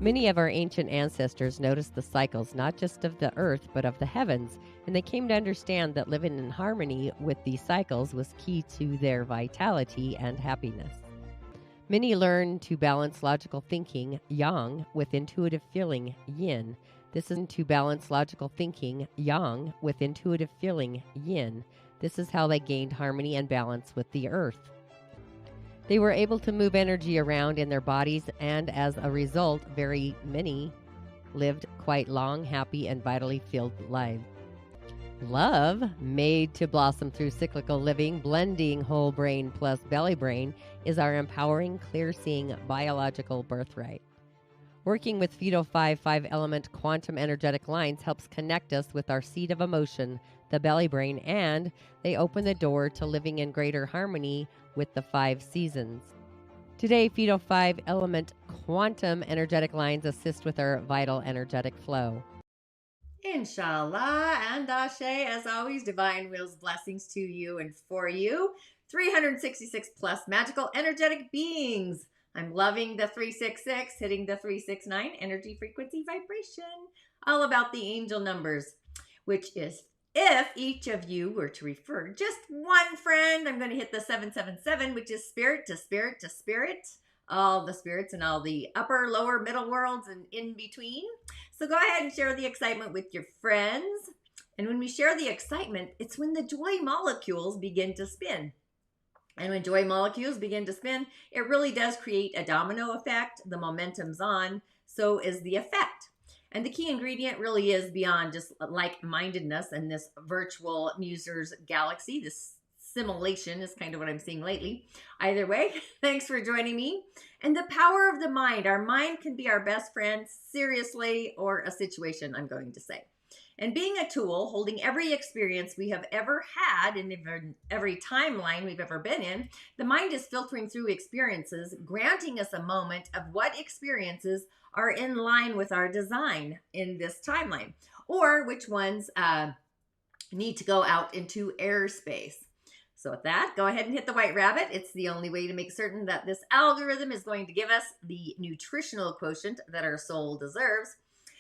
Many of our ancient ancestors noticed the cycles not just of the earth but of the heavens, and they came to understand that living in harmony with these cycles was key to their vitality and happiness. Many learned to balance logical thinking, yang, with intuitive feeling, yin. This is to balance logical thinking, yang, with intuitive feeling, yin. This is how they gained harmony and balance with the earth. They were able to move energy around in their bodies, and as a result, very many lived quite long, happy, and vitally filled lives. Love, made to blossom through cyclical living, blending whole brain plus belly brain, is our empowering, clear-seeing biological birthright. Working with Phyto 5-element quantum energetic lines helps connect us with our seat of emotion, the belly brain, and they open the door to living in greater harmony with the 5 seasons. Today, Phyto 5-element quantum energetic lines assist with our vital energetic flow. Inshallah and Ashe, as always, divine wills, blessings to you and for you. 366 plus magical energetic beings. I'm loving the 366, hitting the 369 energy frequency vibration. All about the angel numbers, which is if each of you were to refer just one friend, I'm going to hit the 777, which is spirit to spirit to spirit. All the spirits and all the upper, lower, middle worlds and in between. So go ahead and share the excitement with your friends. And when we share the excitement, it's when the joy molecules begin to spin. And when joy molecules begin to spin, it really does create a domino effect. The momentum's on, so is the effect. And the key ingredient really is beyond just like-mindedness and this virtual muser's galaxy. This simulation is kind of what I'm seeing lately. Either way, thanks for joining me. And the power of the mind. Our mind can be our best friend, seriously, or a situation, I'm going to say. And being a tool, holding every experience we have ever had in every timeline we've ever been in, the mind is filtering through experiences, granting us a moment of what experiences are in line with our design in this timeline, or which ones need to go out into airspace. So with that, go ahead and hit the white rabbit. It's the only way to make certain that this algorithm is going to give us the nutritional quotient that our soul deserves.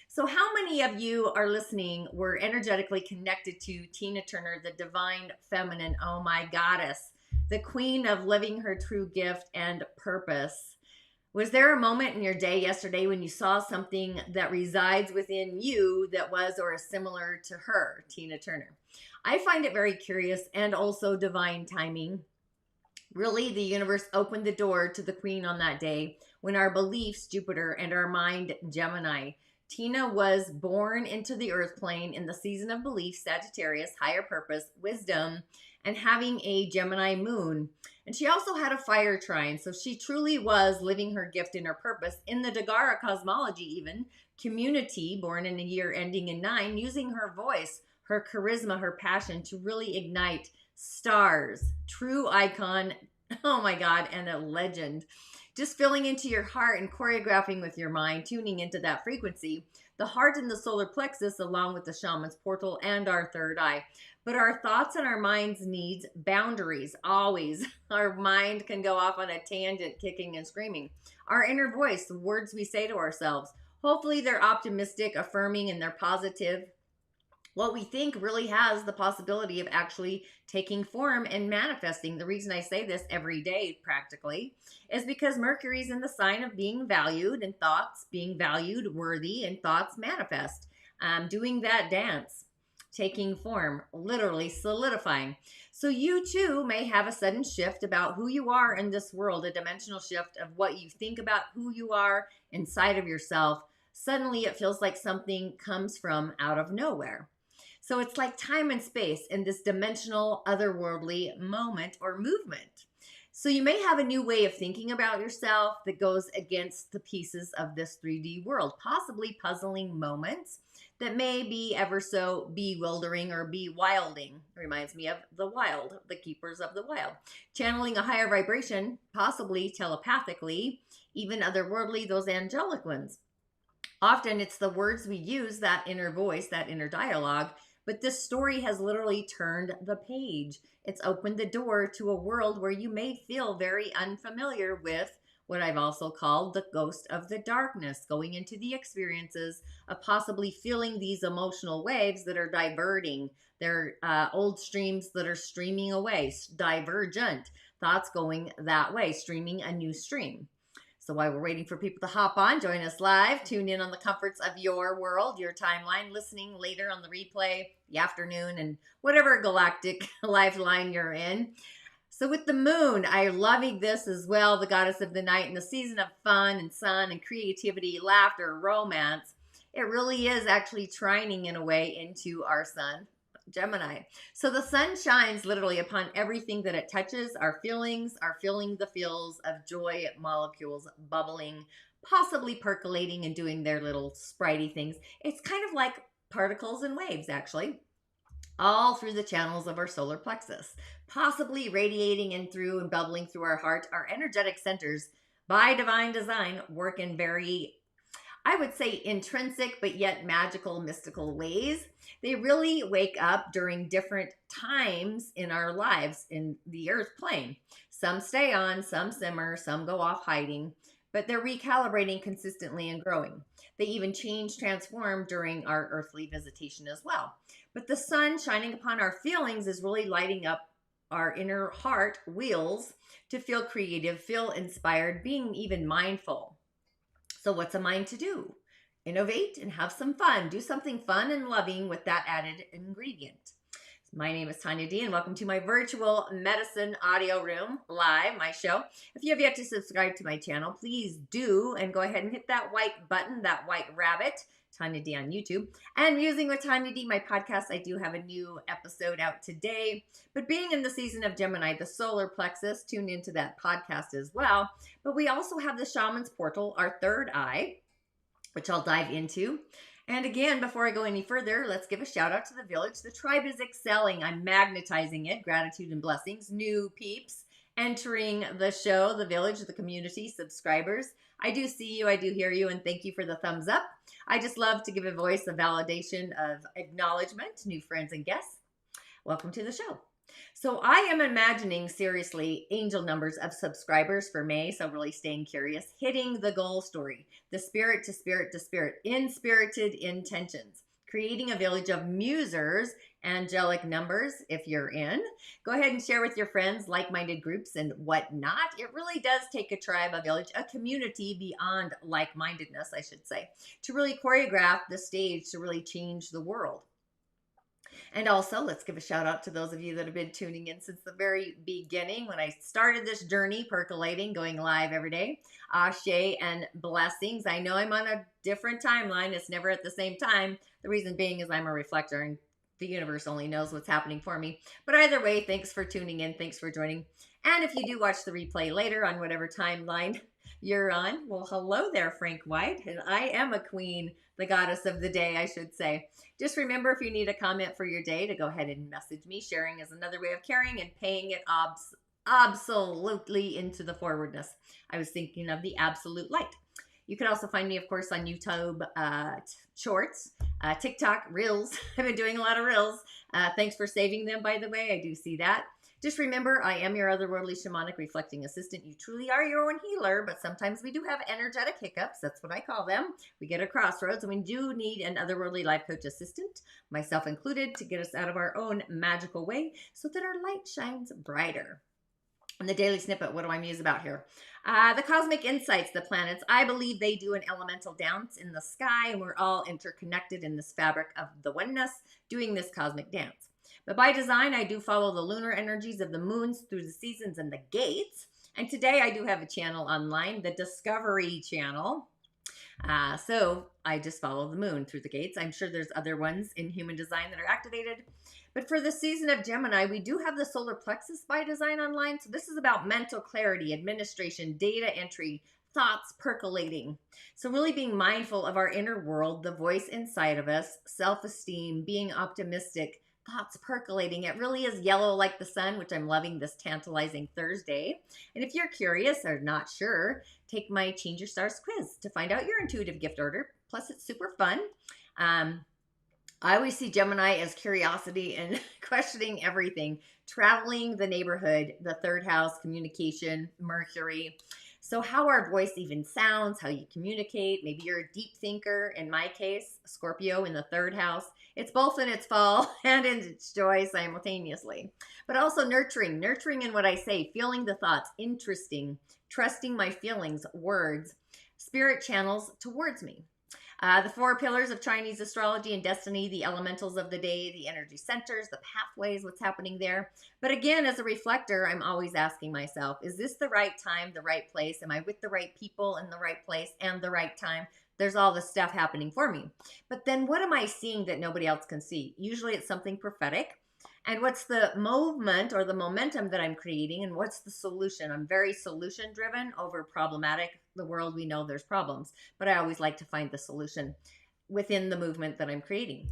So how many of you are listening were energetically connected to Tina Turner, the divine feminine, oh my goddess, the queen of living her true gift and purpose? Was there a moment in your day yesterday when you saw something that resides within you that was or is similar to her, Tina Turner? I find it very curious and also divine timing. Really, the universe opened the door to the queen on that day when our beliefs, Jupiter, and our mind, Gemini. Tina was born into the earth plane in the season of belief, Sagittarius, higher purpose, wisdom, and having a Gemini moon. And she also had a fire trine, so she truly was living her gift and her purpose in the Dagara cosmology even, community, born in a year ending in 9, using her voice, her charisma, her passion to really ignite stars. True icon, oh my God, and a legend. Just filling into your heart and choreographing with your mind, tuning into that frequency. The heart and the solar plexus, along with the shaman's portal and our third eye. But our thoughts and our minds needs boundaries, always. Our mind can go off on a tangent, kicking and screaming. Our inner voice, the words we say to ourselves, hopefully they're optimistic, affirming, and they're positive. What we think really has the possibility of actually taking form and manifesting. The reason I say this every day practically is because Mercury's in the sign of being valued, and thoughts being valued, worthy, and thoughts manifest. Doing that dance, taking form, literally solidifying. So you too may have a sudden shift about who you are in this world, a dimensional shift of what you think about who you are inside of yourself. Suddenly it feels like something comes from out of nowhere. So it's like time and space in this dimensional, otherworldly moment or movement. So you may have a new way of thinking about yourself that goes against the pieces of this 3D world, possibly puzzling moments that may be ever so bewildering or bewilding. Reminds me of the wild, the keepers of the wild. Channeling a higher vibration, possibly telepathically, even otherworldly, those angelic ones. Often it's the words we use, that inner voice, that inner dialogue. But this story has literally turned the page. It's opened the door to a world where you may feel very unfamiliar with what I've also called the ghost of the darkness, going into the experiences of possibly feeling these emotional waves that are diverting. They're old streams that are streaming away, divergent thoughts going that way, streaming a new stream. So while we're waiting for people to hop on, join us live. Tune in on the comforts of your world, your timeline, listening later on the replay, the afternoon, and whatever galactic lifeline you're in. So with the moon, I'm loving this as well, the goddess of the night, and the season of fun and sun and creativity, laughter, romance. It really is actually trining in a way into our sun, Gemini. So the sun shines literally upon everything that it touches. Our feelings are feeling the feels of joy molecules bubbling, possibly percolating and doing their little spritey things. It's kind of like particles and waves, actually, all through the channels of our solar plexus, possibly radiating in through and bubbling through our heart. Our energetic centers, by divine design, work in very, I would say, intrinsic but yet magical, mystical ways. They really wake up during different times in our lives in the earth plane. Some stay on, some simmer, some go off hiding, but they're recalibrating consistently and growing. They even change, transform during our earthly visitation as well. But the sun shining upon our feelings is really lighting up our inner heart wheels to feel creative, feel inspired, being even mindful. So what's a mind to do? Innovate and have some fun. Do something fun and loving with that added ingredient. My name is Tonya D, and welcome to my virtual medicine audio room live, my show. If you have yet to subscribe to my channel, please do, and go ahead and hit that white button, that white rabbit, Tonya D on YouTube. And Musing with Tonya D, my podcast, I do have a new episode out today. But being in the season of Gemini, the solar plexus, tune into that podcast as well. But we also have the Shaman's portal, our third eye, which I'll dive into. And again, before I go any further, let's give a shout out to the village. The tribe is excelling. I'm magnetizing it. Gratitude and blessings. New peeps entering the show, the village, the community, subscribers. I do see you. I do hear you. And thank you for the thumbs up. I just love to give a voice of validation, of acknowledgement to new friends and guests. Welcome to the show. So I am imagining, seriously, angel numbers of subscribers for May, so really staying curious, hitting the goal story, the spirit to spirit to spirit, inspirited intentions, creating a village of musers, angelic numbers, if you're in. Go ahead and share with your friends, like-minded groups, and whatnot. It really does take a tribe, a village, a community beyond like-mindedness, I should say, to really choreograph the stage to really change the world. And also, let's give a shout out to those of you that have been tuning in since the very beginning when I started this journey, percolating, going live every day. Ashe and blessings. I know I'm on a different timeline. It's never at the same time. The reason being is I'm a reflector and the universe only knows what's happening for me. But either way, thanks for tuning in. Thanks for joining. And if you do watch the replay later on whatever timeline you're on, well, hello there, Frank White. And I am a queen, the goddess of the day, I should say. Just remember, if you need a comment for your day, to go ahead and message me. Sharing is another way of caring and paying it absolutely into the forwardness. I was thinking of the absolute light. You can also find me, of course, on YouTube Shorts, TikTok, Reels. I've been doing a lot of Reels. Thanks for saving them, by the way. I do see that. Just remember, I am your otherworldly shamanic reflecting assistant. You truly are your own healer, but sometimes we do have energetic hiccups. That's what I call them. We get a crossroads, and we do need an otherworldly life coach assistant, myself included, to get us out of our own magical way so that our light shines brighter. And the daily snippet, what do I muse about here? The cosmic insights, the planets. I believe they do an elemental dance in the sky, and we're all interconnected in this fabric of the oneness, doing this cosmic dance. But by design, I do follow the lunar energies of the moons through the seasons and the gates. And today I do have a channel online, the Discovery channel. So I just follow the moon through the gates. I'm sure there's other ones in human design that are activated. But for the season of Gemini, we do have the solar plexus by design online. So this is about mental clarity, administration, data entry, thoughts percolating. So really being mindful of our inner world, the voice inside of us, self-esteem, being optimistic, thoughts percolating. It really is yellow like the sun, which I'm loving this tantalizing Thursday. And if you're curious or not sure, take my Change Your Stars quiz to find out your intuitive gift order. Plus, it's super fun. I always see Gemini as curiosity and questioning everything, traveling the neighborhood, the third house, communication, Mercury. So how our voice even sounds, how you communicate. Maybe you're a deep thinker. In my case, Scorpio in the 3rd house. It's both in its fall and in its joy simultaneously. But also nurturing in what I say, feeling the thoughts, interesting, trusting my feelings, words, spirit channels towards me. The 4 pillars of Chinese astrology and destiny, the elementals of the day, the energy centers, the pathways, what's happening there. But again, as a reflector, I'm always asking myself, is this the right time, the right place? Am I with the right people in the right place and the right time? There's all this stuff happening for me. But then what am I seeing that nobody else can see? Usually it's something prophetic. And what's the movement or the momentum that I'm creating, and what's the solution? I'm very solution driven over problematic. The world, we know there's problems, but I always like to find the solution within the movement that I'm creating.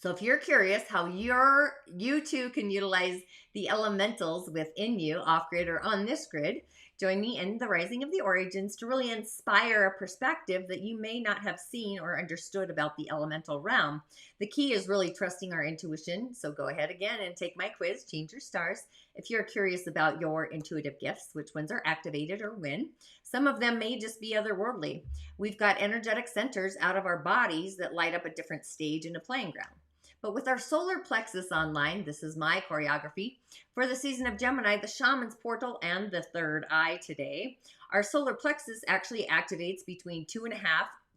So if you're curious how you too can utilize the elementals within you, off grid or on this grid, join me in the Rising of the Origins to really inspire a perspective that you may not have seen or understood about the elemental realm. The key is really trusting our intuition. So go ahead again and take my quiz, Change Your Stars. If you're curious about your intuitive gifts, which ones are activated or when, some of them may just be otherworldly. We've got energetic centers out of our bodies that light up a different stage in a playing ground. But with our solar plexus online, this is my choreography, for the season of Gemini, the Shaman's portal, and the 3rd eye today, our solar plexus actually activates between 2.5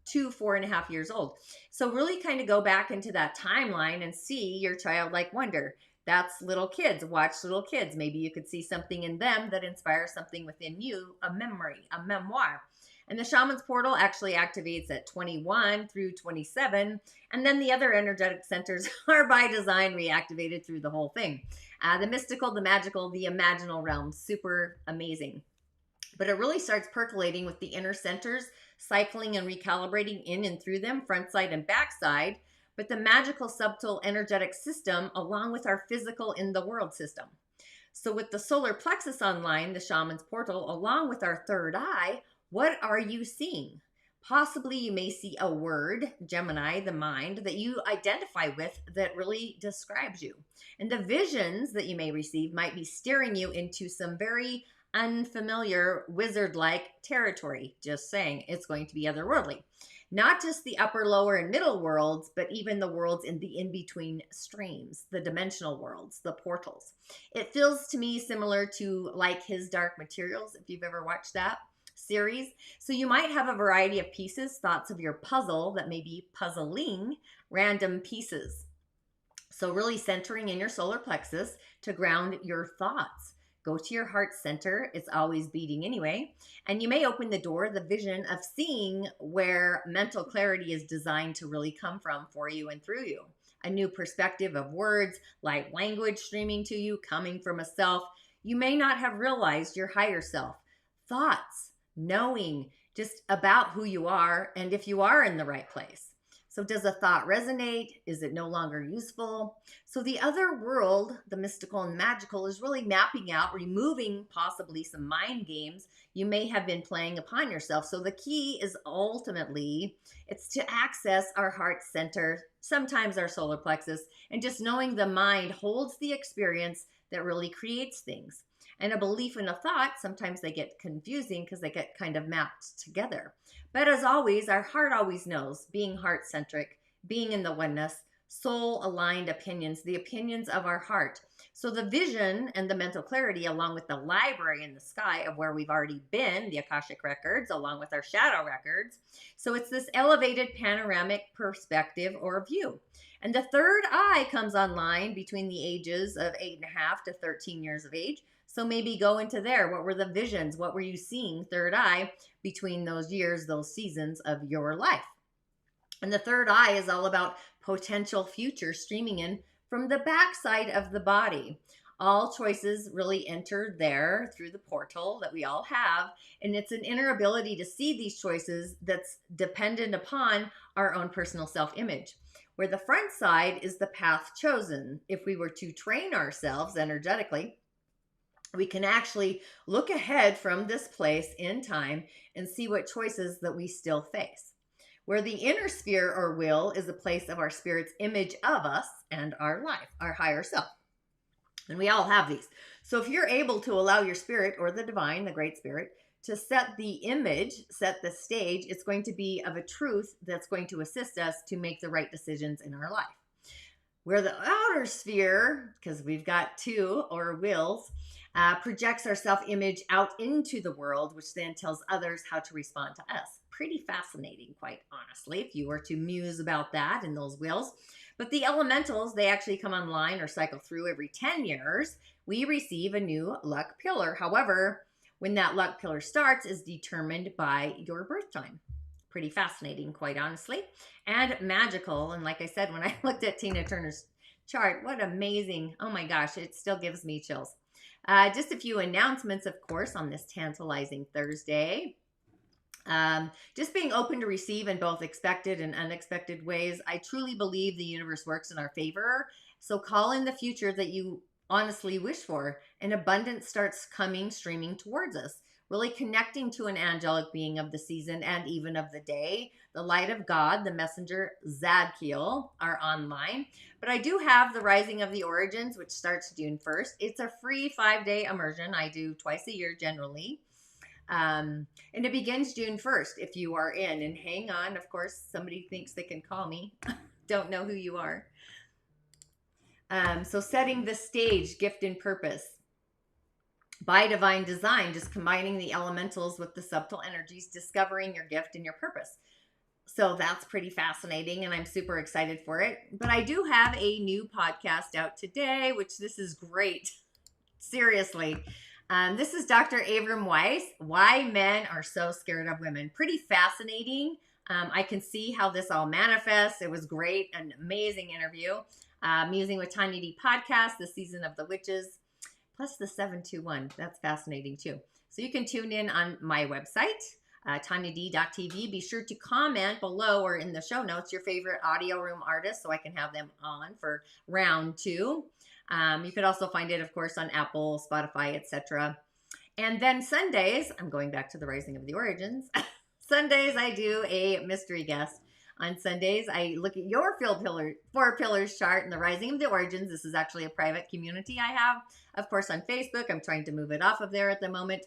to 4.5 years old. So really kind of go back into that timeline and see your childlike wonder. That's little kids. Watch little kids. Maybe you could see something in them that inspires something within you, a memory, a memoir. And the Shaman's portal actually activates at 21 through 27. And then the other energetic centers are by design reactivated through the whole thing. The mystical, the magical, the imaginal realm, super amazing. But it really starts percolating with the inner centers, cycling and recalibrating in and through them, front side and back side. But the magical, subtle, energetic system, along with our physical in the world system. So with the solar plexus online, the Shaman's portal, along with our 3rd eye, what are you seeing? Possibly you may see a word, Gemini, the mind, that you identify with that really describes you. And the visions that you may receive might be steering you into some very unfamiliar wizard-like territory. Just saying, it's going to be otherworldly. Not just the upper, lower, and middle worlds, but even the worlds in the in-between streams, the dimensional worlds, the portals. It feels to me similar to like His Dark Materials, if you've ever watched that series. So you might have a variety of pieces, thoughts of your puzzle that may be puzzling random pieces. So really centering in your solar plexus to ground your thoughts. Go to your heart center. It's always beating anyway. And you may open the door, the vision of seeing where mental clarity is designed to really come from for you and through you. A new perspective of words, like language streaming to you, coming from a self you may not have realized, your higher self. Thoughts, knowing just about who you are and if you are in the right place. So does a thought resonate? Is it no longer useful? So the other world, the mystical and magical, is really mapping out, removing possibly some mind games you may have been playing upon yourself. So the key is ultimately, it's to access our heart center, sometimes our solar plexus, and just knowing the mind holds the experience that really creates things. And a belief in a thought, sometimes they get confusing because they get kind of mapped together. But as always, our heart always knows, being heart-centric, being in the oneness, soul-aligned opinions, the opinions of our heart. So the vision and the mental clarity, along with the library in the sky of where we've already been, the Akashic records, along with our shadow records. So it's this elevated panoramic perspective or view. And the 3rd eye comes online between the ages of 8.5 to 13 years of age. So maybe go into there. What were the visions? What were you seeing, 3rd eye, between those years, those seasons of your life? And the 3rd eye is all about potential future streaming in from the backside of the body. All choices really enter there through the portal that we all have. And it's an inner ability to see these choices that's dependent upon our own personal self-image. Where the front side is the path chosen. If we were to train ourselves energetically, we can actually look ahead from this place in time and see what choices that we still face. Where the inner sphere or will is a place of our spirit's image of us and our life, our higher self. And we all have these. So if you're able to allow your spirit or the divine, the great spirit, to set the image, set the stage, it's going to be of a truth that's going to assist us to make the right decisions in our life. Where the outer sphere, because we've got two or wheels, projects our self-image out into the world, which then tells others how to respond to us. Pretty fascinating, quite honestly, if you were to muse about that in those wheels. But the elementals, they actually come online or cycle through every 10 years. We receive a new luck pillar. However, when that luck pillar starts is determined by your birth time. Pretty fascinating, quite honestly, and magical. And like I said, when I looked at Tina Turner's chart, what amazing. Oh my gosh, it still gives me chills. Just a few announcements, of course, on this tantalizing Thursday. Just being open to receive in both expected and unexpected ways. I truly believe the universe works in our favor. So call in the future that you honestly wish for, and abundance starts coming, streaming towards us. Really connecting to an angelic being of the season and even of the day. The light of God, the messenger Zadkiel are online. But I do have the Rising of the Origins, which starts June 1st. It's a free 5-day immersion I do twice a year generally. And it begins June 1st if you are in. And hang on, of course, somebody thinks they can call me. Don't know who you are. So setting the stage, gift and purpose. By divine design, just combining the elementals with the subtle energies, discovering your gift and your purpose. So that's pretty fascinating, and I'm super excited for it. But I do have a new podcast out today, which this is great. Seriously. This is Dr. Avram Weiss, Why Men Are So Scared of Women. Pretty fascinating. I can see how this all manifests. It was great, an amazing interview. Musing with Tonya D podcast, the season of the witches, plus the 721. That's fascinating too. So you can tune in on my website, TonyaD.tv. Be sure to comment below or in the show notes your favorite audio room artist so I can have them on for round 2. You could also find it, of course, on Apple, Spotify, etc. And then Sundays, I'm going back to the Rising of the Origins. Sundays, I do a mystery guest. On Sundays, I look at your 4 pillars chart and the Rising of the Origins. This is actually a private community I have, of course, on Facebook. I'm trying to move it off of there at the moment.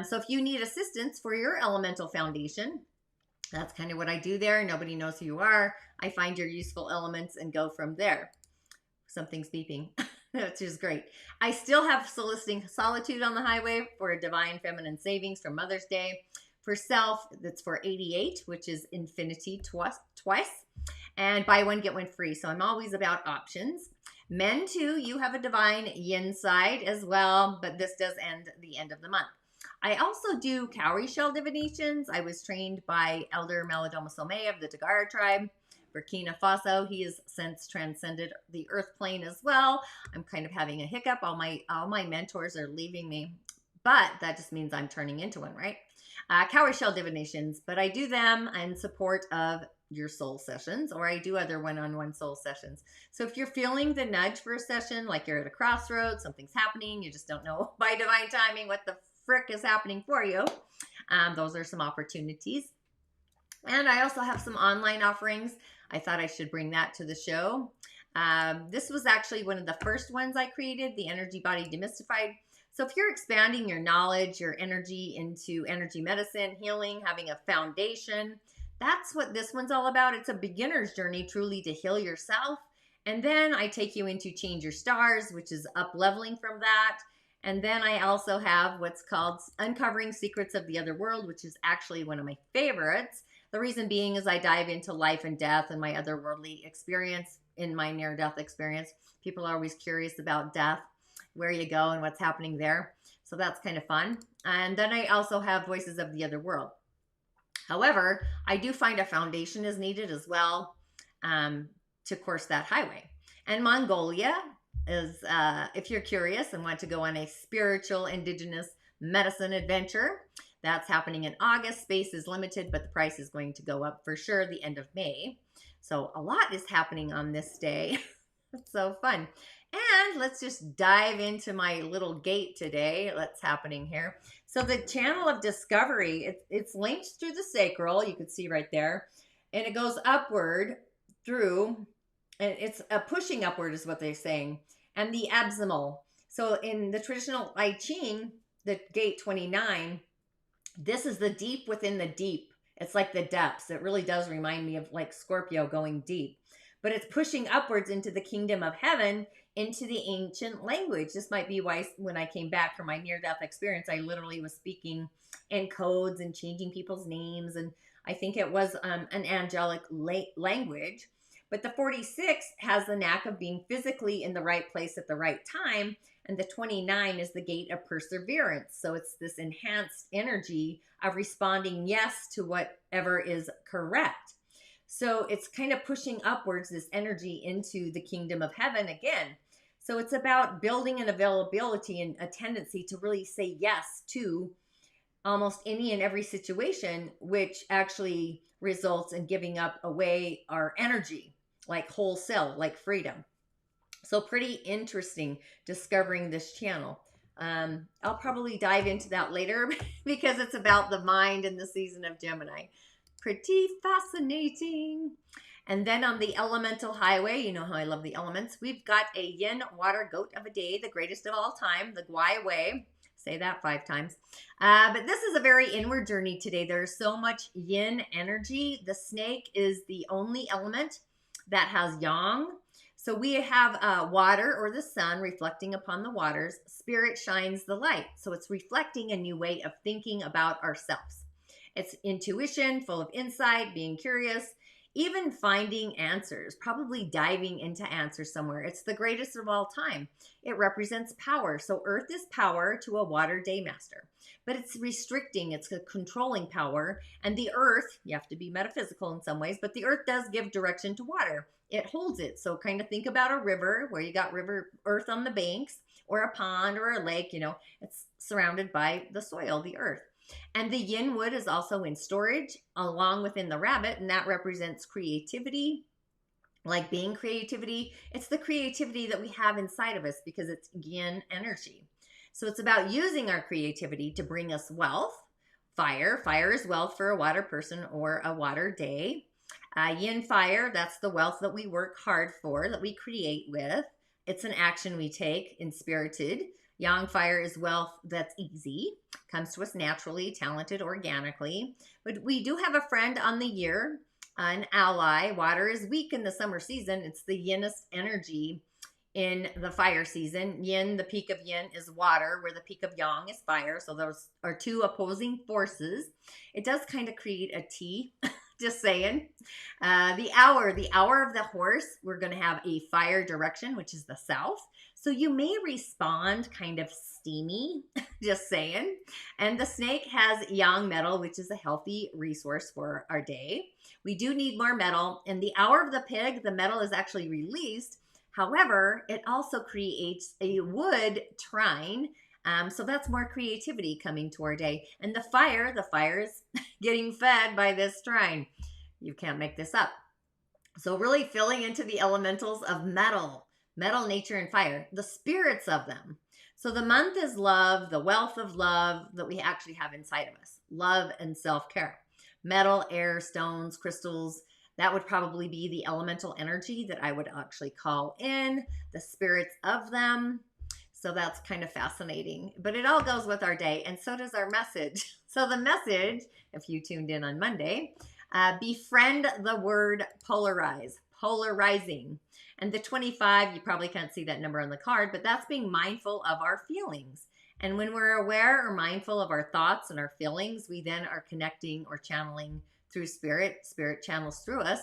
So if you need assistance for your elemental foundation, that's kind of what I do there. Nobody knows who you are. I find your useful elements and go from there. Something's beeping, which is great. I still have soliciting solitude on the highway for a divine feminine savings for Mother's Day. For self, that's for 88, which is infinity twice. And buy one, get one free. So I'm always about options. Men, too, you have a divine yin side as well, but this does end the end of the month. I also do cowrie shell divinations. I was trained by Elder Malidoma Somé of the Tagara tribe, Burkina Faso. He has since transcended the earth plane as well. I'm kind of having a hiccup. All my mentors are leaving me, but that just means I'm turning into one, right? Cowrie shell divinations, but I do them in support of your soul sessions, or I do other one-on-one soul sessions. So if you're feeling the nudge for a session, like you're at a crossroads, something's happening, you just don't know by divine timing what the frick is happening for you, those are some opportunities. And I also have some online offerings. I thought I should bring that to the show. This was actually one of the first ones I created, the Energy Body Demystified. So if you're expanding your knowledge, your energy into energy medicine, healing, having a foundation, that's what this one's all about. It's a beginner's journey truly to heal yourself. And then I take you into Change Your Stars, which is up leveling from that. And then I also have what's called Uncovering Secrets of the Other World, which is actually one of my favorites. The reason being is I dive into life and death and my otherworldly experience in my near-death experience. People are always curious about death, where you go and what's happening there. So that's kind of fun. And then I also have Voices of the Other World. However, I do find a foundation is needed as well to course that highway. And Mongolia is, if you're curious and want to go on a spiritual indigenous medicine adventure, that's happening in August. Space is limited, but the price is going to go up for sure the end of May. So a lot is happening on this day. It's so fun. And let's just dive into my little gate today. What's happening here? So the channel of discovery, it's linked through the sacral. You can see right there. And it goes upward through, and it's a pushing upward is what they're saying. And the abysmal. So in the traditional I Ching, the gate 29, This is the deep within the deep. It's like the depths. It really does remind me of like Scorpio going deep. But it's pushing upwards into the kingdom of heaven, into the ancient language. This might be why when I came back from my near-death experience, I literally was speaking in codes and changing people's names. And I think it was an angelic language. But the 46 has the knack of being physically in the right place at the right time. And the 29 is the gate of perseverance. So it's this enhanced energy of responding yes to whatever is correct. So it's kind of pushing upwards this energy into the kingdom of heaven again. So it's about building an availability and a tendency to really say yes to almost any and every situation, which actually results in giving up away our energy, like wholesale, like freedom. So pretty interesting discovering this channel. I'll probably dive into that later because it's about the mind in the season of Gemini. Pretty fascinating. And then on the elemental highway, you know how I love the elements, we've got a Yin Water Goat of a day, the greatest of all time, the Gui Wei. Say that 5 times. But this is a very inward journey today. There's so much yin energy. The snake is the only element that has yang. So we have water or the sun reflecting upon the waters. Spirit shines the light. So it's reflecting a new way of thinking about ourselves. It's intuition, full of insight, being curious, even finding answers, probably diving into answers somewhere. It's the greatest of all time. It represents power. So earth is power to a water day master, but it's restricting, it's a controlling power. And the earth, you have to be metaphysical in some ways, but the earth does give direction to water. It holds it. So kind of think about a river where you got river earth on the banks, or a pond or a lake, you know, it's surrounded by the soil, the earth. And the yin wood is also in storage along within the rabbit, and that represents creativity, like being creativity. It's the creativity that we have inside of us because it's yin energy. So it's about using our creativity to bring us wealth. Fire is wealth for a water person or a water day. Yin fire, that's the wealth that we work hard for, that we create with. It's an action we take, inspirited. Yang fire is wealth that's easy, comes to us naturally, talented, organically. But we do have a friend on the year, an ally. Water is weak in the summer season. It's the yinest energy in the fire season. Yin, the peak of yin, is water, where the peak of yang is fire. So those are two opposing forces. It does kind of create a T. Just saying. The hour of the horse, we're going to have a fire direction, which is the south. So you may respond kind of steamy, just saying. And the snake has yang metal, which is a healthy resource for our day. We do need more metal. In the hour of the pig, the metal is actually released. However, it also creates a wood trine. So that's more creativity coming to our day. And the fire is getting fed by this trine. You can't make this up. So really filling into the elementals of metal, nature, and fire, the spirits of them. So the month is love, the wealth of love that we actually have inside of us. Love and self-care. Metal, air, stones, crystals, that would probably be the elemental energy that I would actually call in, the spirits of them. So that's kind of fascinating. But it all goes with our day, and so does our message. So the message, if you tuned in on Monday, befriend the word polarize, polarizing. And the 25, you probably can't see that number on the card, but that's being mindful of our feelings. And when we're aware or mindful of our thoughts and our feelings, we then are connecting or channeling through spirit. Spirit channels through us,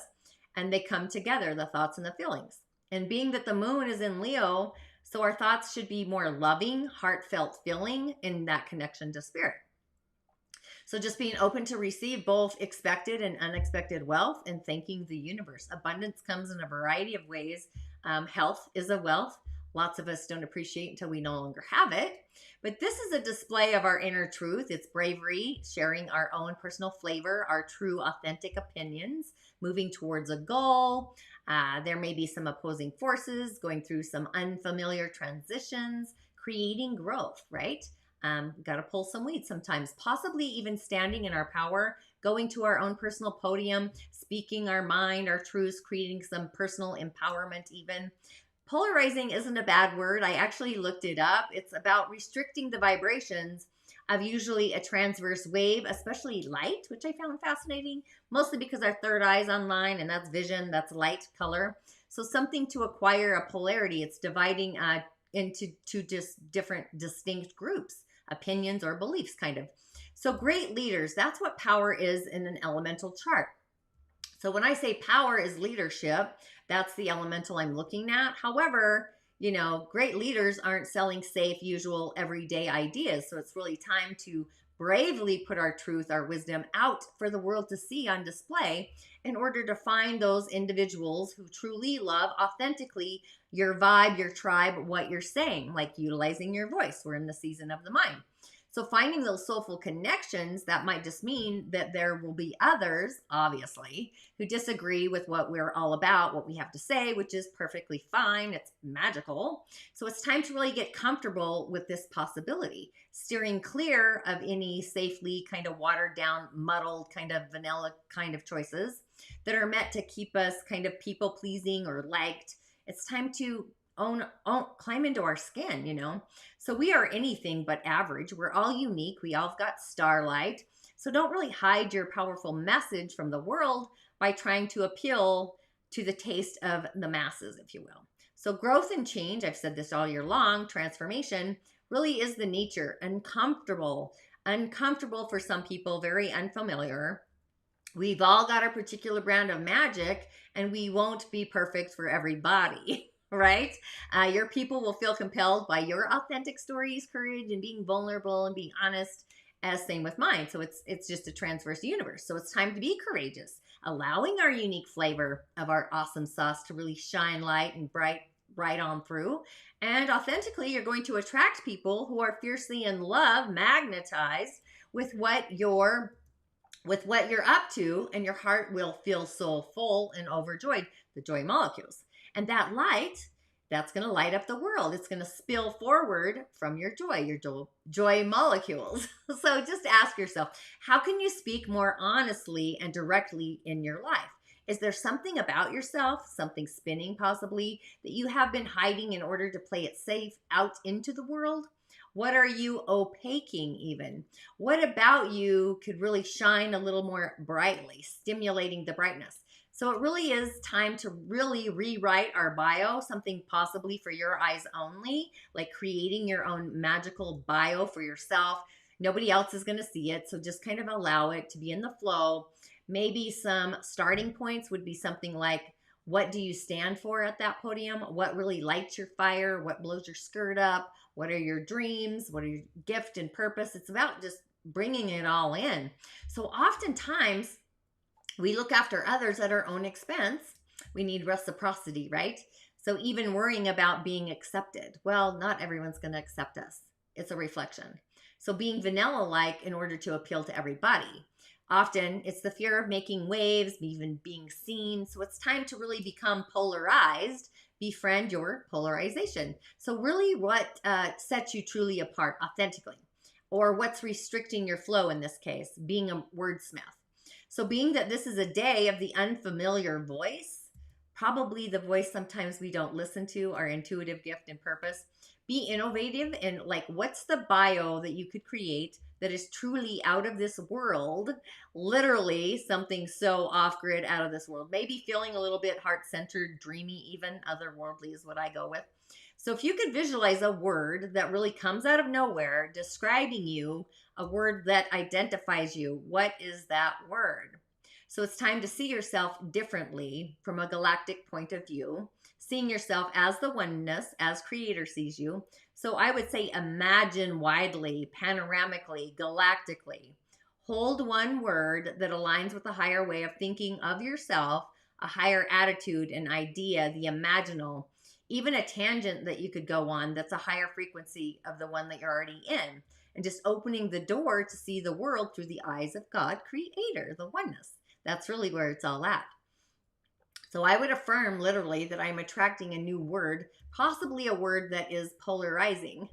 and they come together, the thoughts and the feelings. And being that the moon is in Leo, so our thoughts should be more loving, heartfelt feeling in that connection to spirit. So just being open to receive both expected and unexpected wealth and thanking the universe. Abundance comes in a variety of ways. Health is a wealth. Lots of us don't appreciate until we no longer have it. But this is a display of our inner truth. It's bravery, sharing our own personal flavor, our true, authentic opinions, moving towards a goal. There may be some opposing forces, going through some unfamiliar transitions, creating growth, right? Got to pull some weeds sometimes, possibly even standing in our power, going to our own personal podium, speaking our mind, our truths, creating some personal empowerment even. Polarizing isn't a bad word. I actually looked it up. It's about restricting the vibrations of usually a transverse wave, especially light, which I found fascinating, mostly because our third eye is online, and that's vision, that's light, color. So something to acquire a polarity. It's dividing into two just different distinct groups, opinions or beliefs, kind of. So great leaders, that's what power is in an elemental chart. So when I say power is leadership, that's the elemental I'm looking at. However, you know, great leaders aren't selling safe, usual, everyday ideas. So it's really time to bravely put our truth, our wisdom out for the world to see on display in order to find those individuals who truly love authentically your vibe, your tribe, what you're saying, like utilizing your voice. We're in the season of the mind. So finding those soulful connections, that might just mean that there will be others, obviously, who disagree with what we're all about, what we have to say, which is perfectly fine. It's magical. So it's time to really get comfortable with this possibility, steering clear of any safely kind of watered down, muddled, kind of vanilla kind of choices that are meant to keep us kind of people pleasing or liked. It's time to climb into our skin, you know. So we are anything but average. We're all unique. We all got starlight. So don't really hide your powerful message from the world by trying to appeal to the taste of the masses, if you will. So growth and change, I've said this all year long, transformation really is the nature. Uncomfortable for some people, very unfamiliar. We've all got our particular brand of magic, and we won't be perfect for everybody. Right? Your people will feel compelled by your authentic stories, courage, and being vulnerable and being honest, as same with mine. So it's just a transverse universe. So it's time to be courageous, allowing our unique flavor of our awesome sauce to really shine light and bright on through. And authentically, you're going to attract people who are fiercely in love, magnetized with what you're up to, and your heart will feel so full and overjoyed, the joy molecules. And that light, that's going to light up the world. It's going to spill forward from your joy molecules. So just ask yourself, how can you speak more honestly and directly in your life? Is there something about yourself, something spinning possibly, that you have been hiding in order to play it safe out into the world? What are you opaquing even? What about you could really shine a little more brightly, stimulating the brightness? So it really is time to really rewrite our bio, something possibly for your eyes only, like creating your own magical bio for yourself. Nobody else is going to see it, so just kind of allow it to be in the flow. Maybe some starting points would be something like, what do you stand for at that podium? What really lights your fire? What blows your skirt up? What are your dreams? What are your gift and purpose? It's about just bringing it all in. So oftentimes, we look after others at our own expense. We need reciprocity, right? So even worrying about being accepted. Well, not everyone's going to accept us. It's a reflection. So being vanilla-like in order to appeal to everybody. Often it's the fear of making waves, even being seen. So it's time to really become polarized, befriend your polarization. So really what sets you truly apart authentically, or what's restricting your flow in this case, being a wordsmith. So being that this is a day of the unfamiliar voice, probably the voice sometimes we don't listen to, our intuitive gift and purpose, be innovative and like, what's the bio that you could create that is truly out of this world, literally something so off-grid, out of this world, maybe feeling a little bit heart-centered, dreamy, even otherworldly is what I go with. So if you could visualize a word that really comes out of nowhere, describing you, a word that identifies you, what is that word? So it's time to see yourself differently from a galactic point of view, seeing yourself as the oneness, as Creator sees you. So I would say imagine widely, panoramically, galactically. Hold one word that aligns with a higher way of thinking of yourself, a higher attitude, an idea, the imaginal, even a tangent that you could go on that's a higher frequency of the one that you're already in. And just opening the door to see the world through the eyes of God, Creator, the oneness. That's really where it's all at. So I would affirm literally that I'm attracting a new word, possibly a word that is polarizing.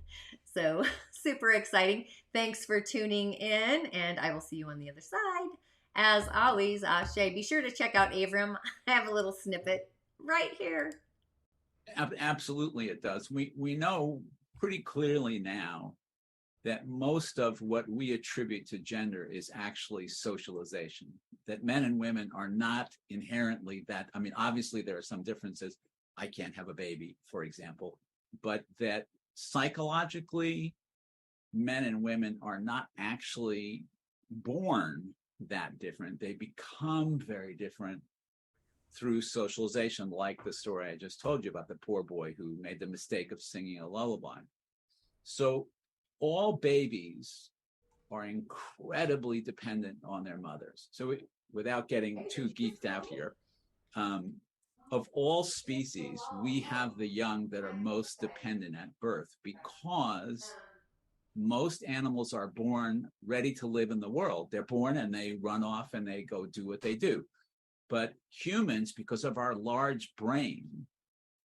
So super exciting. Thanks for tuning in, and I will see you on the other side. As always, Ashe. Be sure to check out Affirm. I have a little snippet right here. Absolutely, it does. We know pretty clearly now that most of what we attribute to gender is actually socialization, that men and women are not inherently that. I mean, obviously there are some differences. I can't have a baby, for example, but that psychologically, men and women are not actually born that different. They become very different through socialization, like the story I just told you about the poor boy who made the mistake of singing a lullaby. So all babies are incredibly dependent on their mothers. So without getting too geeked out here, of all species, we have the young that are most dependent at birth, because most animals are born ready to live in the world. They're born and they run off and they go do what they do. But humans, because of our large brain,